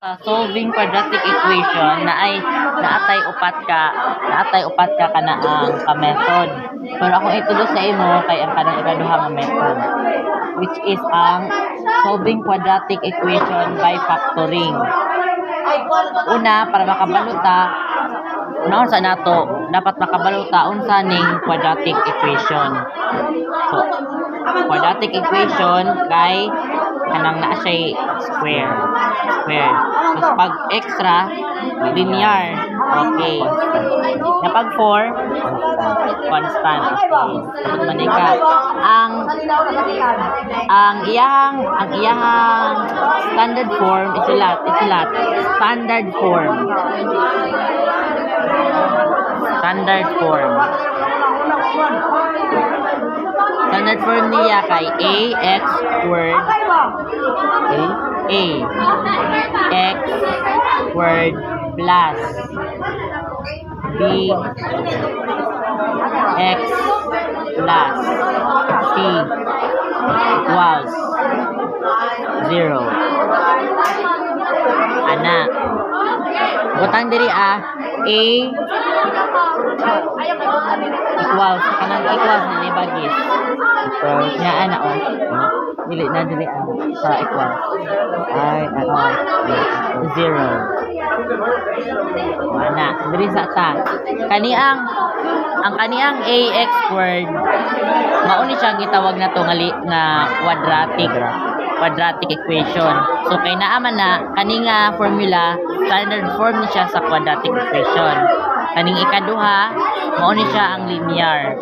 Sa solving quadratic equation naatay upat ka kana ang ka method. Pero akong itulo sa imo kay ang kanang ikaduha nga method, which is ang solving quadratic equation by factoring. Una, para makabaluta naon sa nato dapat makabaluta unsa ning quadratic equation. So, quadratic equation kay kanang naa siya square. Tapos pag extra, linear. Okay. Kapag 4, constant. Okay. Tapos manika. Ang iyang standard form isulat. Standard form. Standard form niya kay ax squared x squared plus b x plus c equals 0. Ana. Butang diri a equals kanang equals na nibagis. Equals nga ana o. Dili na diri sa equals. Ay 0. Ana, diri sa ta. Kaniang ax squared mao ni siya gitawag nato nga quadratic equation. So kay naa man na kani nga formula standard form ni siya sa quadratic equation. Kaning ikaduha mao ni siya ang linear.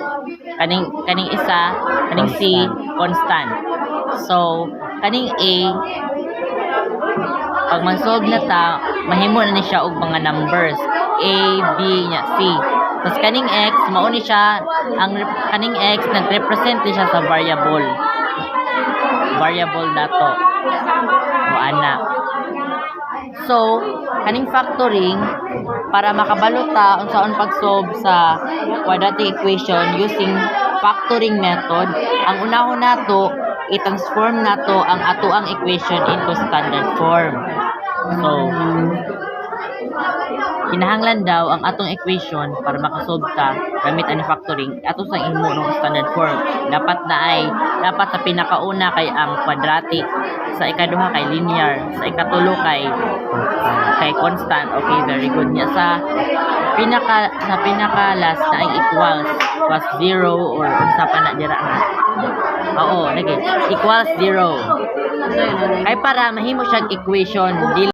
Kaning isa, kaning c constant. So kaning a pag man-solve na ta, mahimo na ni siya og mga numbers a, b, nya c. Tapos kaning x mao ni siya kaning x nagrepresent ni siya sa variable dato o ana. So kaning factoring para makabaluta unsaon pag-solve sa quadratic equation using factoring method, ang unahon nato i-transform nato ang atoang equation into standard form. So kinahanglan daw ang atong equation para makasolve ta gamit ani factoring ato sa imo ng standard form. Dapat sa pinakauna kay ang quadratic, sa ikaduha kay linear, sa ikatulo kay constant. Okay, very good niya. Sa pinaka last na ay equals 0 or unsa pa na dira. Oo, lagi equals 0. Kay para mahimo siyang equation dili